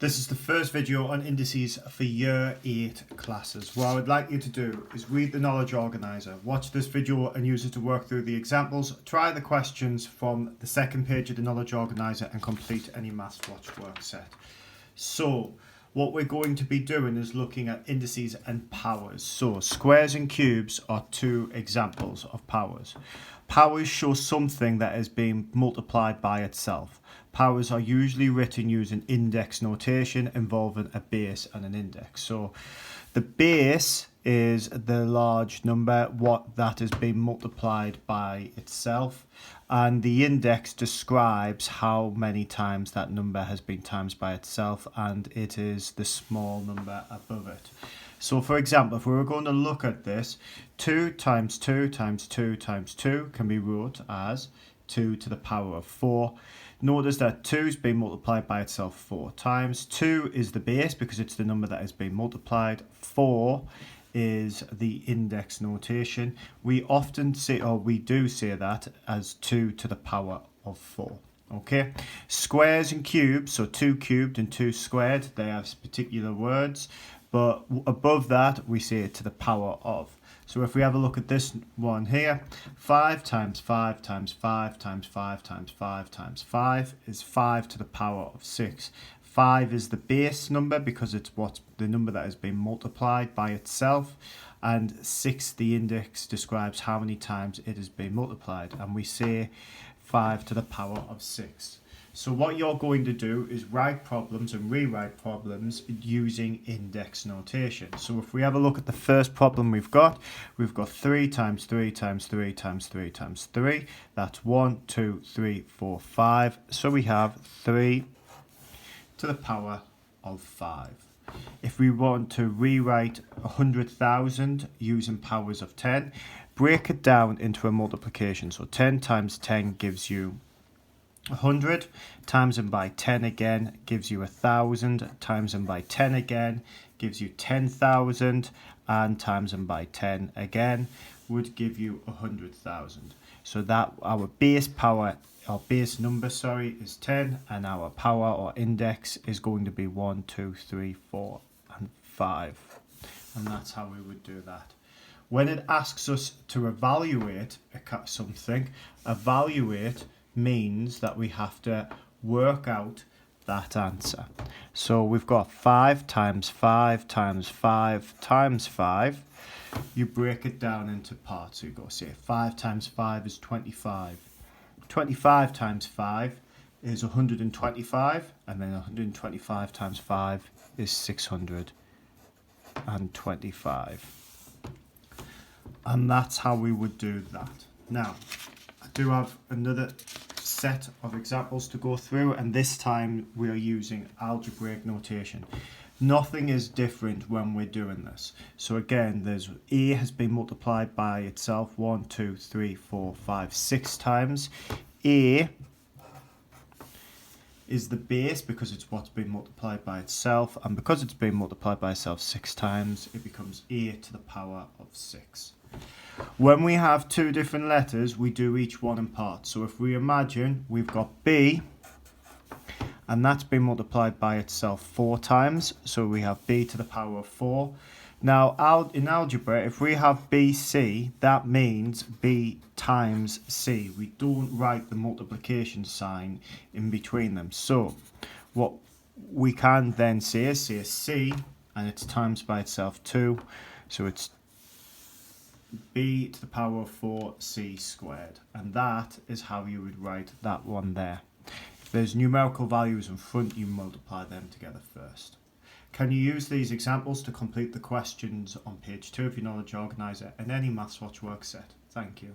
This is the first video on indices for Year 8 classes. What I would like you to do is read the Knowledge Organiser, watch this video and use it to work through the examples, try the questions from the second page of the Knowledge Organiser and complete any Mathswatch work set. So, what we're going to be doing is looking at indices and powers. So, squares and cubes are two examples of powers. Powers show something that is being multiplied by itself. Powers are usually written using index notation involving a base and an index. So the base is the large number, what that is being multiplied by itself, and the index describes how many times that number has been times by itself, and it is the small number above it. So for example, if we were going to look at this, 2 times 2 times 2 times 2 can be wrote as 2 to the power of 4. Notice that 2 is being multiplied by itself 4 times. 2 is the base because it's the number that is being multiplied. 4 is the index notation. We often say, or we do say that as 2 to the power of 4. Okay, squares and cubes, so 2 cubed and 2 squared, they have particular words, but above that we say it to the power of. So if we have a look at this one here, 5 times 5 times 5 times 5 times 5 times 5 is 5 to the power of 6. 5 is the base number because it's what's the number that has been multiplied by itself, and 6, the index, describes how many times it has been multiplied, and we say 5 to the power of 6. So what you're going to do is write problems and rewrite problems using index notation. So if we have a look at the first problem we've got 3 times 3 times 3 times 3 times 3. That's 1, 2, 3, 4, 5. So we have 3 to the power of 5. If we want to rewrite 100,000 using powers of 10, break it down into a multiplication. So 10 times 10 gives you 100, times them by 10 again gives you 1,000, times them by 10 again gives you 10,000, and times them by 10 again would give you 100,000. So that our base number is 10, and our power or index is going to be 1, 2, 3, 4, and 5. And that's how we would do that. When it asks us to evaluate something, evaluate means that we have to work out that answer. So we've got 5 times 5 times 5 times 5. You break it down into parts. So you go say 5 times 5 is 25. 25 times 5 is 125, and then 125 times 5 is 625. And that's how we would do that. Now, I do have another set of examples to go through, and this time we are using algebraic notation. Nothing is different when we're doing this. So again, there's A has been multiplied by itself 1, 2, 3, 4, 5, 6 times. A is the base because it's what's been multiplied by itself, and because it's been multiplied by itself 6 times, it becomes A to the power of 6. When we have two different letters, we do each one in parts. So if we imagine we've got B, and that's been multiplied by itself 4 times, so we have B to the power of 4. Now, in algebra, if we have BC, that means B times C. We don't write the multiplication sign in between them. So what we can then say is C, and it's times by itself 2, so it's B to the power of 4C squared, and that is how you would write that one there. If there's numerical values in front, you multiply them together first. Can you use these examples to complete the questions on page 2 of your Knowledge Organiser and any Mathswatch work set? Thank you.